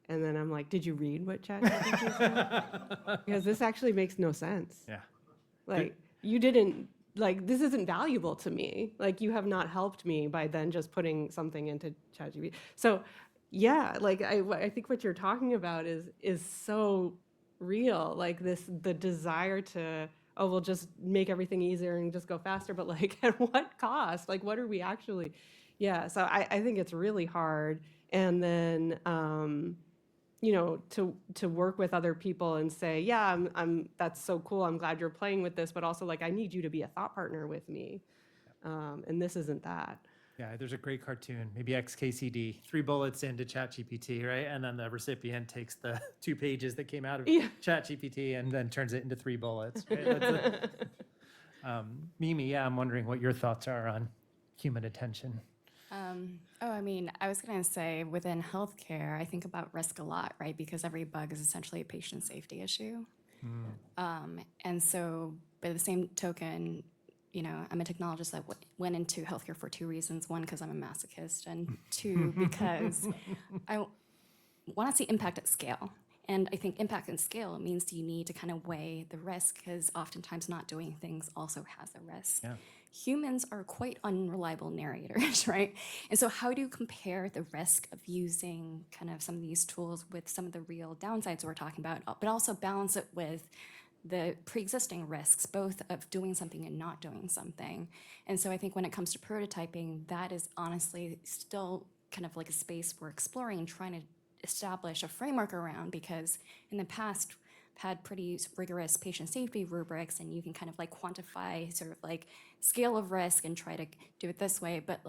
And then I'm like, did you read what ChatGPT said? Because this actually makes no sense.
Yeah.
You didn't, this isn't valuable to me. You have not helped me by then just putting something into ChatGPT. So yeah, I think what you're talking about is so real. The desire to, oh, we'll just make everything easier and just go faster, but at what cost? What are we actually? Yeah, so I think it's really hard. And then to work with other people and say, yeah, I'm that's so cool. I'm glad you're playing with this, but also I need you to be a thought partner with me. And this isn't that.
Yeah, there's a great cartoon, maybe XKCD, 3 bullets into ChatGPT, right? And then the recipient takes the 2 pages that came out of ChatGPT and then turns it into 3 bullets. Right? Mimi, I'm wondering what your thoughts are on human attention.
I was going to say within healthcare, I think about risk a lot, right? Because every bug is essentially a patient safety issue. And so by the same token, I'm a technologist that went into healthcare for 2 reasons. 1, because I'm a masochist, and 2, because I want to see impact at scale. And I think impact and scale means you need to kind of weigh the risk, because oftentimes not doing things also has a risk.
Yeah.
Humans are quite unreliable narrators, right? And so how do you compare the risk of using kind of some of these tools with some of the real downsides we're talking about, but also balance it with the pre-existing risks, both of doing something and not doing something? And so I think when it comes to prototyping, that is honestly still kind of a space we're exploring and trying to establish a framework around, because in the past I've had pretty rigorous patient safety rubrics, and you can kind of quantify sort of scale of risk and try to do it this way. But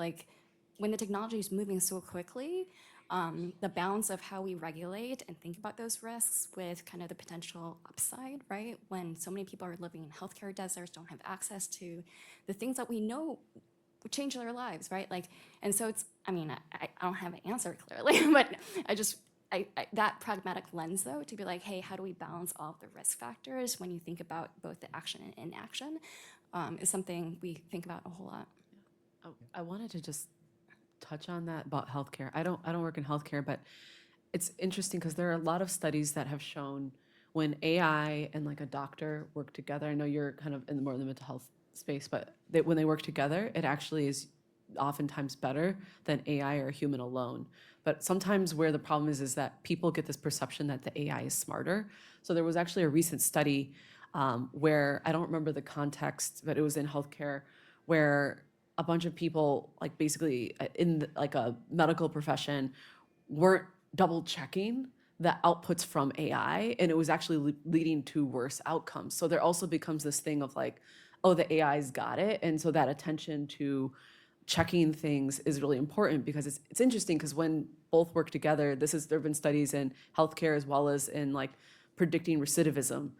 when the technology is moving so quickly, the balance of how we regulate and think about those risks with kind of the potential upside, right? When so many people are living in healthcare deserts, don't have access to the things that we know would change their lives, right? And so it's, I don't have an answer clearly, but that pragmatic lens though, to be hey, how do we balance all of the risk factors when you think about both the action and inaction, is something we think about a whole lot.
I wanted to just touch on that about healthcare. I don't work in healthcare, but it's interesting because there are a lot of studies that have shown when AI and a doctor work together. I know you're kind of in the mental health space, but when they work together, it actually is oftentimes better than AI or a human alone. But sometimes where the problem is that people get this perception that the AI is smarter. So there was actually a recent study where I don't remember the context, but it was in healthcare, where a bunch of people, like basically like a medical profession, weren't double checking the outputs from AI, and it was actually leading to worse outcomes. So there also becomes this thing of like, oh, the AI's got it, and so that attention to checking things is really important, because it's interesting, because when both work together, there have been studies in healthcare as well as in like predicting recidivism.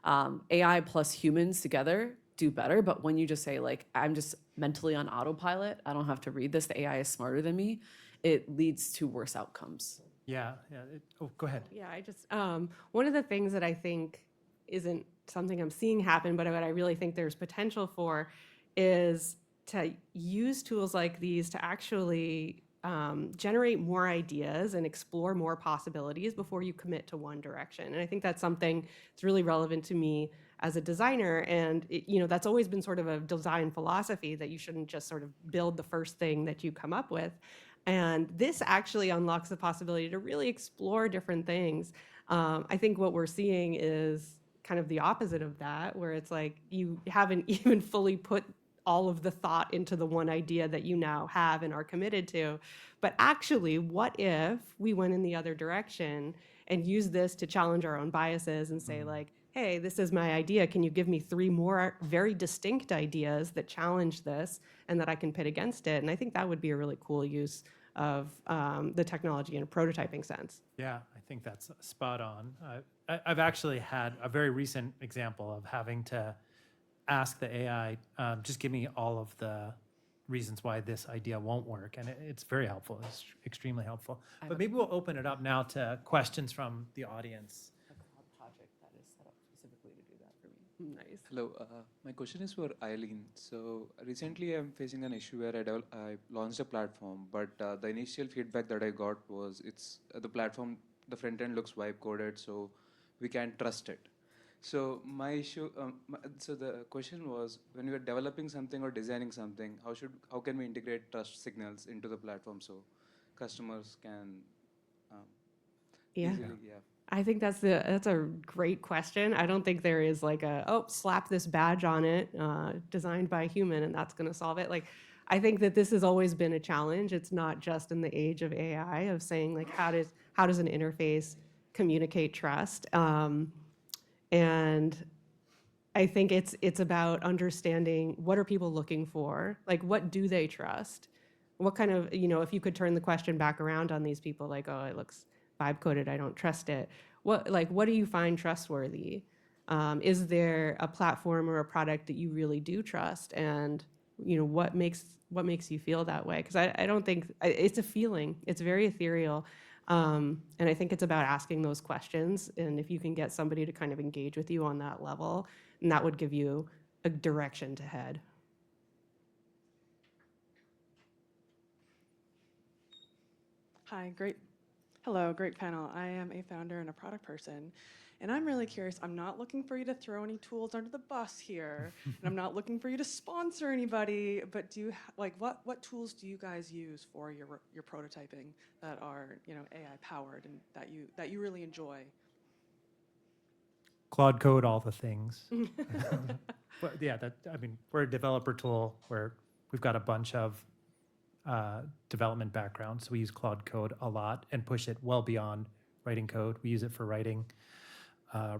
AI plus humans together do better, but when you just say like, I'm just mentally on autopilot, I don't have to read this, the AI is smarter than me, it leads to worse outcomes.
Yeah, yeah. Oh, go ahead.
Yeah, one of the things that I think isn't something I'm seeing happen, but what I really think there's potential for is to use tools like these to actually generate more ideas and explore more possibilities before you commit to one direction. And I think that's something that's really relevant to me as a designer. And that's always been sort of a design philosophy, that you shouldn't just sort of build the first thing that you come up with. And this actually unlocks the possibility to really explore different things. I think what we're seeing is kind of the opposite of that, where it's like you haven't even fully put all of the thought into the one idea that you now have and are committed to. But actually, what if we went in the other direction and used this to challenge our own biases and say, like, hey, this is my idea. Can you give me 3 more very distinct ideas that challenge this and that I can pit against it? And I think that would be a really cool use of the technology in a prototyping sense.
Yeah, I think that's spot on. I've actually had a very recent example of having to ask the AI, just give me all of the reasons why this idea won't work. And it's very helpful. It's extremely helpful. But maybe we'll open it up now to questions from the audience.
A cloud project that is set up specifically to do that for me.
Nice.
Hello, my question is for Eileen. So recently I'm facing an issue where I launched a platform, but the initial feedback that I got was the platform, the front end looks vibe coded, so we can't trust it. So my issue, so the question was, when we are developing something or designing something, how can we integrate trust signals into the platform so customers can
Yeah.
easily, yeah.
I think that's a great question. I don't think there is like slap this badge on it, designed by a human, and that's going to solve it. Like, I think that this has always been a challenge. It's not just in the age of AI, of saying like, how does an interface communicate trust? And I think it's about understanding, what are people looking for? Like, what do they trust? What kind of, if you could turn the question back around on these people, like, oh, it looks vibe coded, I don't trust it. What do you find trustworthy? Is there a platform or a product that you really do trust? And what makes you feel that way? Because I don't think it's a feeling. It's very ethereal. And I think it's about asking those questions. And if you can get somebody to kind of engage with you on that level, and that would give you a direction to head.
Hi, great. Hello, great panel. I am a founder and a product person. And I'm really curious. I'm not looking for you to throw any tools under the bus here. And I'm not looking for you to sponsor anybody, but what tools do you guys use for your prototyping that are, AI powered and that you really enjoy?
Claude Code, all the things. But yeah, we're a developer tool where we've got a bunch of development background. So we use Claude Code a lot and push it well beyond writing code. We use it for writing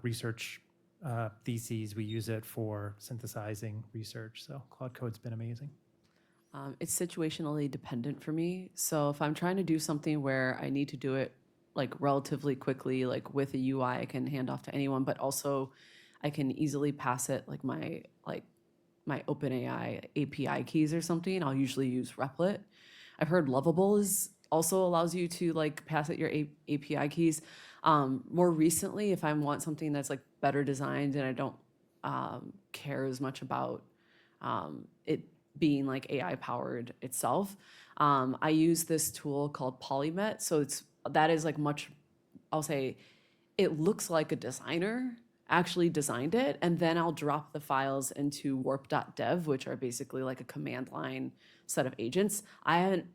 research theses. We use it for synthesizing research. So Claude Code's been amazing.
It's situationally dependent for me. So if I'm trying to do something where I need to do it like relatively quickly, like with a UI, I can hand off to anyone, but also I can easily pass it like my OpenAI API keys or something. I'll usually use Replit. I've heard Lovable also allows you to like pass it your API keys. More recently, if I want something that's like better designed and I don't care as much about it being like AI powered itself, I use this tool called Polymet. So that is like much, I'll say, it looks like a designer actually designed it, and then I'll drop the files into warp.dev, which are basically like a command line set of agents. I haven't,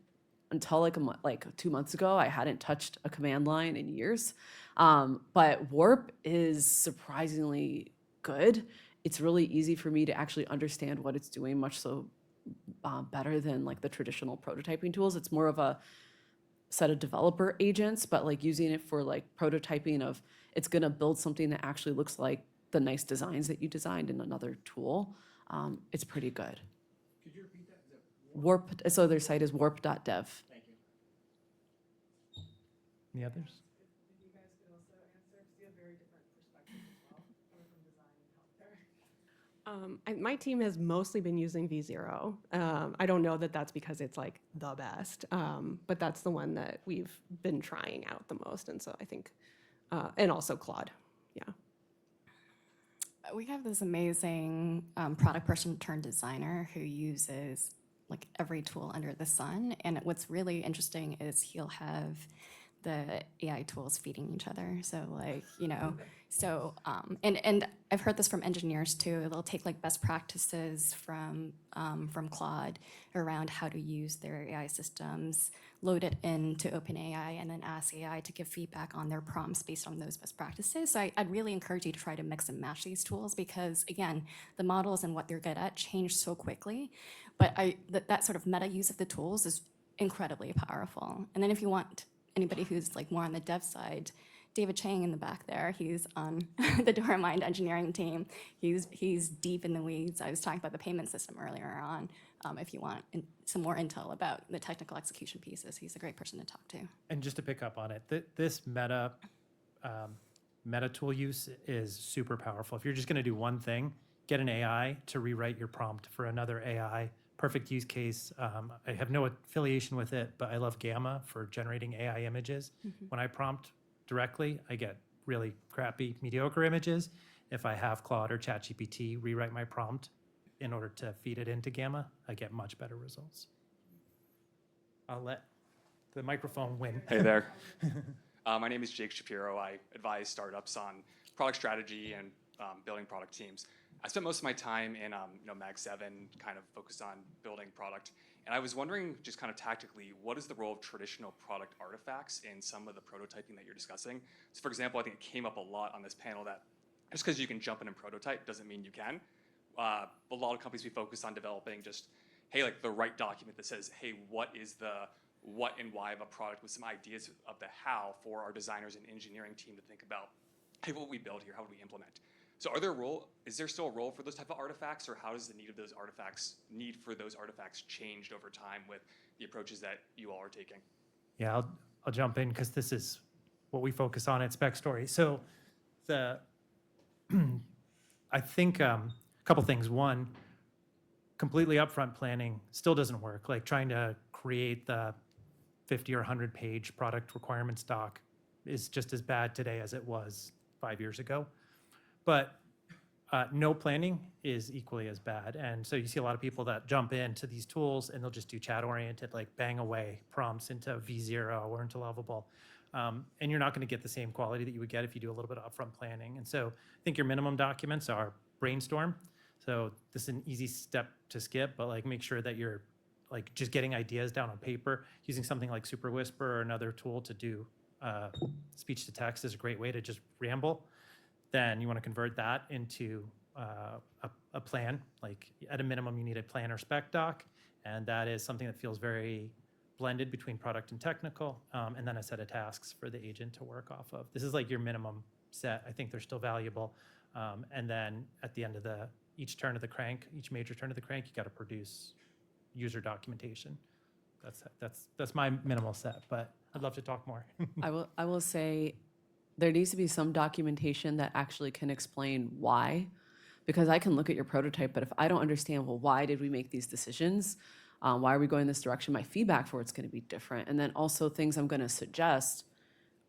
until like 2 months ago, I hadn't touched a command line in years. But Warp is surprisingly good. It's really easy for me to actually understand what it's doing, much so better than like the traditional prototyping tools. It's more of a set of developer agents, but like using it for like prototyping of it's going to build something that actually looks like the nice designs that you designed in another tool. It's pretty good. Could you repeat that? Is that Warp? So their site is warp.dev.
Thank you. Any others?
If you guys could also answer, because you have very different perspectives as well, coming from design and healthcare.
My team has mostly been using V0. I don't know that that's because it's like the best, but that's the one that we've been trying out the most. And so I think, and also Claude. Yeah.
We have this amazing product person turned designer who uses like every tool under the sun. And what's really interesting is he'll have the AI tools feeding each other. So like, and I've heard this from engineers too. They'll take like best practices from Claude around how to use their AI systems, load it into OpenAI, and then ask AI to give feedback on their prompts based on those best practices. So I'd really encourage you to try to mix and match these tools because again, the models and what they're good at change so quickly. But that sort of meta use of the tools is incredibly powerful. And then if you want anybody who's like more on the dev side, David Chang in the back there, he's on the DoraMind engineering team. He's deep in the weeds. I was talking about the payment system earlier on. If you want some more intel about the technical execution pieces, he's a great person to talk to.
And just to pick up on it, this meta tool use is super powerful. If you're just going to do one thing, get an AI to rewrite your prompt for another AI. Perfect use case. I have no affiliation with it, but I love Gamma for generating AI images. When I prompt directly, I get really crappy, mediocre images. If I have Claude or ChatGPT rewrite my prompt in order to feed it into Gamma, I get much better results. I'll let the microphone win.
Hey there. My name is Jake Shapiro. I advise startups on product strategy and building product teams. I spent most of my time in Mag 7, kind of focused on building product. And I was wondering, just kind of tactically, what is the role of traditional product artifacts in some of the prototyping that you're discussing? So for example, I think it came up a lot on this panel that just because you can jump in and prototype doesn't mean you can. A lot of companies we focus on developing just, hey, like the right document that says, hey, what is the what and why of a product with some ideas of the how for our designers and engineering team to think about, hey, what we build here, how do we implement? So is there still a role for those type of artifacts, or how does the need for those artifacts changed over time with the approaches that you all are taking?
Yeah, I'll jump in because this is what we focus on at Spec Story. So I think a couple things. One, completely upfront planning still doesn't work. Like trying to create the 50 or 100 page product requirements doc is just as bad today as it was 5 years ago. But no planning is equally as bad. And so you see a lot of people that jump into these tools and they'll just do chat-oriented, like bang away prompts into V0 or into Lovable. And you're not going to get the same quality that you would get if you do a little bit of upfront planning. And so I think your minimum documents are brainstorm. So this is an easy step to skip, but like make sure that you're like just getting ideas down on paper. Using something like Super Whisper or another tool to do speech to text is a great way to just ramble. Then you want to convert that into a plan. Like at a minimum, you need a plan or spec doc, and that is something that feels very blended between product and technical, and then a set of tasks for the agent to work off of. This is like your minimum set. I think they're still valuable. And then at the end of each turn of the crank, each major turn of the crank, you got to produce user documentation. That's my minimal set, but I'd love to talk more.
I will say there needs to be some documentation that actually can explain why, because I can look at your prototype, but if I don't understand, well, why did we make these decisions? Why are we going this direction? My feedback for it's going to be different. And then also things I'm going to suggest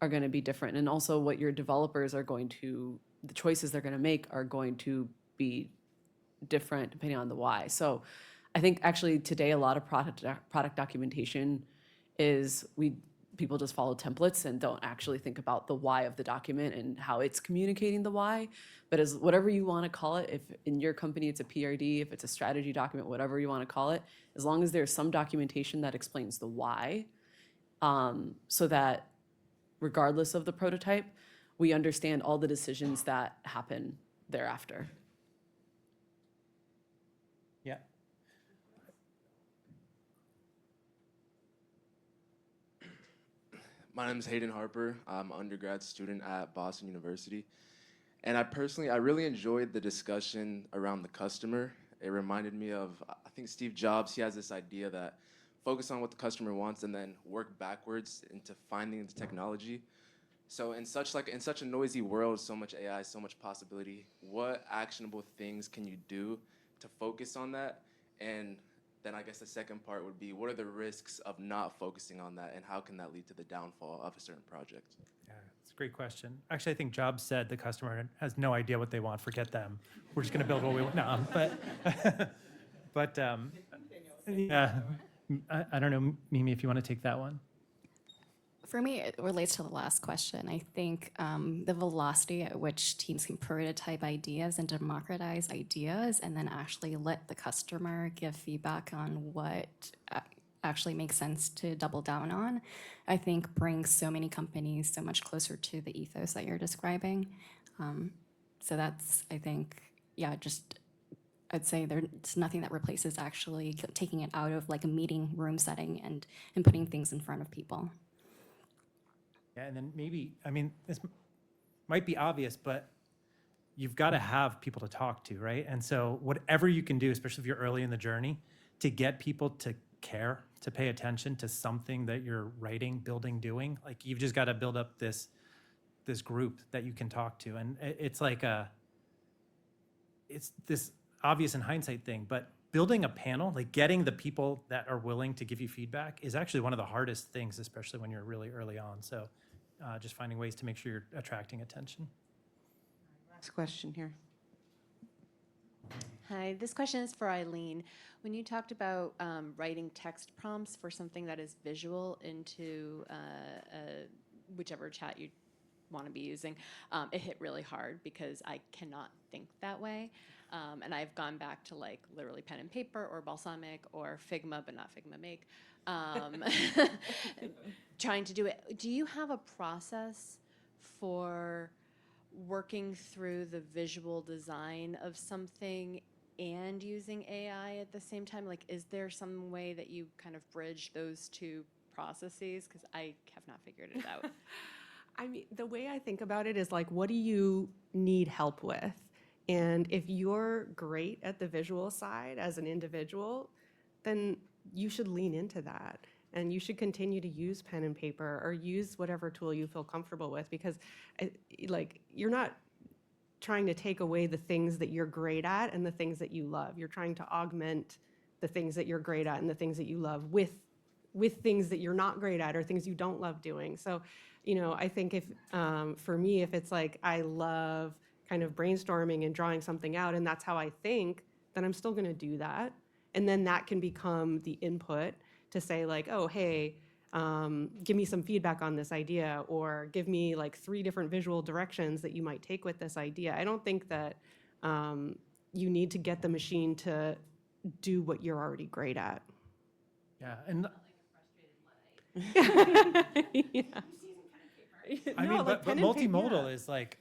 are going to be different. And also what your developers are going to, the choices they're going to make are going to be different depending on the why. So I think actually today a lot of product documentation is people just follow templates and don't actually think about the why of the document and how it's communicating the why. But as whatever you want to call it, if in your company it's a PRD, if it's a strategy document, whatever you want to call it, as long as there's some documentation that explains the why, so that regardless of the prototype, we understand all the decisions that happen thereafter.
Yeah.
My name is Hayden Harper. I'm an undergrad student at Boston University. And I really enjoyed the discussion around the customer. It reminded me of, I think Steve Jobs, he has this idea that focus on what the customer wants and then work backwards into finding the technology. So in such a noisy world, so much AI, so much possibility, what actionable things can you do to focus on that? And then I guess the second part would be, what are the risks of not focusing on that, and how can that lead to the downfall of a certain project?
Yeah, it's a great question. Actually, I think Jobs said the customer has no idea what they want. Forget them. We're just going to build what we want. No, but yeah, I don't know, Mimi, if you want to take that one.
For me, it relates to the last question. I think the velocity at which teams can prototype ideas and democratize ideas and then actually let the customer give feedback on what actually makes sense to double down on, I think brings so many companies so much closer to the ethos that you're describing. So that's, I think, yeah, just I'd say there's nothing that replaces actually taking it out of like a meeting room setting and putting things in front of people.
Yeah, and then maybe, I mean, this might be obvious, but you've got to have people to talk to, right? And so whatever you can do, especially if you're early in the journey, to get people to care, to pay attention to something that you're writing, building, doing, like you've just got to build up this group that you can talk to. And it's like it's this obvious in hindsight thing, but building a panel, like getting the people that are willing to give you feedback is actually one of the hardest things, especially when you're really early on. So just finding ways to make sure you're attracting attention.
Last question here.
Hi, this question is for Eileen. When you talked about writing text prompts for something that is visual into whichever chat you want to be using, it hit really hard because I cannot think that way. And I've gone back to like literally pen and paper or Balsamic or Figma, but not Figma Make, trying to do it. Do you have a process for working through the visual design of something and using AI at the same time? Like, is there some way that you kind of bridge those two processes? Because I have not figured it out.
I mean, the way I think about it is like, what do you need help with? And if you're great at the visual side as an individual, then you should lean into that. And you should continue to use pen and paper or use whatever tool you feel comfortable with, because like, you're not trying to take away the things that you're great at and the things that you love. You're trying to augment the things that you're great at and the things that you love with things that you're not great at or things you don't love doing. So, you know, I think if, for me, if it's like, I love kind of brainstorming and drawing something out and that's how I think, then I'm still gonna do that. And then that can become the input to say like, oh, hey, give me some feedback on this idea, or give me like 3 different visual directions that you might take with this idea. I don't think that you need to get the machine to do what you're already great at.
Yeah, and
Yeah.
I mean, but multimodal is like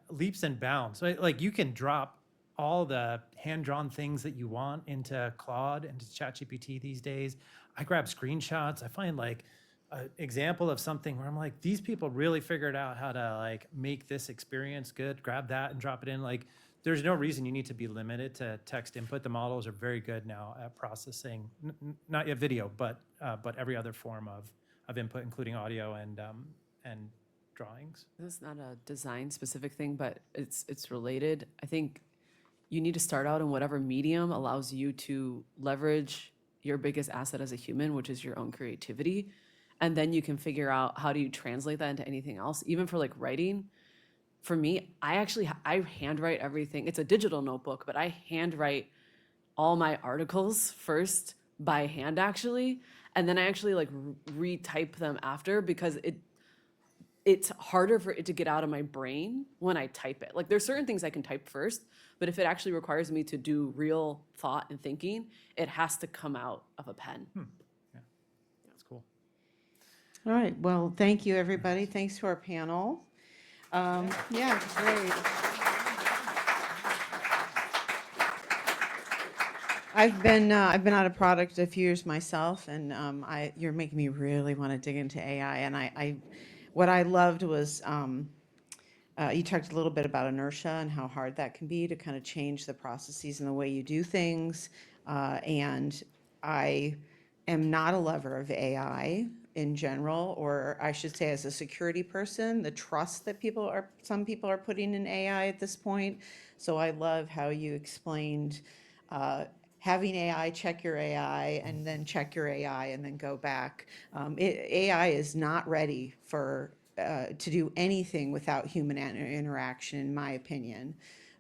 leaps and bounds. Right? Like you can drop all the hand-drawn things that you want into Claude, into ChatGPT these days. I grab screenshots. I find like an example of something where I'm like, these people really figured out how to like make this experience good. Grab that and drop it in. Like, there's no reason you need to be limited to text input. The models are very good now at processing, not yet video, but every other form of input, including audio and drawings.
This is not a design specific thing, but it's related. I think you need to start out in whatever medium allows you to leverage your biggest asset as a human, which is your own creativity. And then you can figure out how do you translate that into anything else. Even for like writing, for me, I handwrite everything. It's a digital notebook, but I handwrite all my articles first by hand actually. And then I actually like retype them after, because it's harder for it to get out of my brain when I type it. Like there's certain things I can type first, but if it actually requires me to do real thought and thinking, it has to come out of a pen.
Yeah, that's cool.
All right, well, thank you, everybody. Thanks to our panel. Yeah, great. I've been out of product a few years myself, and you're making me really want to dig into AI. And what I loved was you talked a little bit about inertia and how hard that can be to kind of change the processes and the way you do things. And I am not a lover of AI in general, or I should say, as a security person, the trust that some people are putting in AI at this point. So I love how you explained having AI check your AI and then check your AI and then go back. AI is not ready to do anything without human interaction, in my opinion.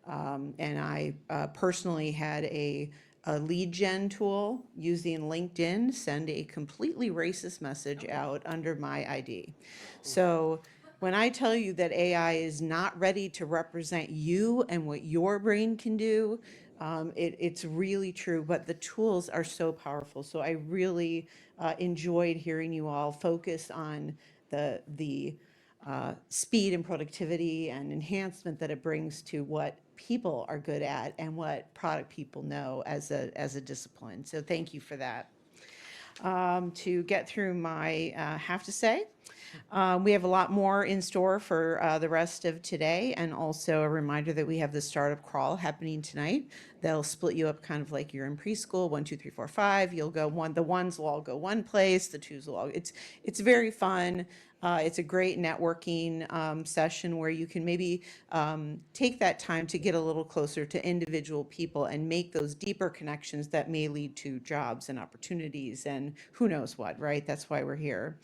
And I personally had a lead gen tool using LinkedIn send a completely racist message out under my ID. So when I tell you that AI is not ready to represent you and what your brain can do, it's really true, but the tools are so powerful. So I really enjoyed hearing you all focus on the speed and productivity and enhancement that it brings to what people are good at and what product people know as a discipline. So thank you for that. To get through my have to say, we have a lot more in store for the rest of today, and also a reminder that we have the startup crawl happening tonight. They'll split you up kind of like you're in preschool, 1, 2, 3, 4, 5. You'll go one. The ones will all go one place. The twos will all. It's very fun. It's a great networking session where you can maybe take that time to get a little closer to individual people and make those deeper connections that may lead to jobs and opportunities and who knows what, right? That's why we're here.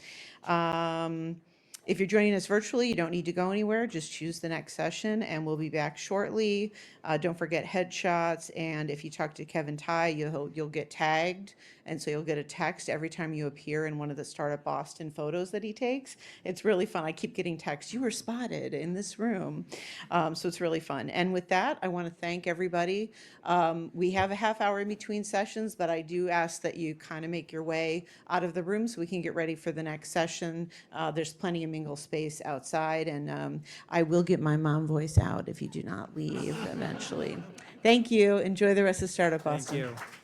If you're joining us virtually, you don't need to go anywhere. Just choose the next session, and we'll be back shortly. Don't forget headshots, and if you talk to Kevin Tai, you'll get tagged, and so you'll get a text every time you appear in one of the Startup Boston photos that he takes. It's really fun. I keep getting texts. You were spotted in this room, so it's really fun. And with that, I want to thank everybody. We have a half hour in between sessions, but I do ask that you kind of make your way out of the room so we can get ready for the next session. There's plenty of mingle space outside, and I will get my mom voice out if you do not leave eventually. Thank you. Enjoy the rest of Startup Boston.
Thank you.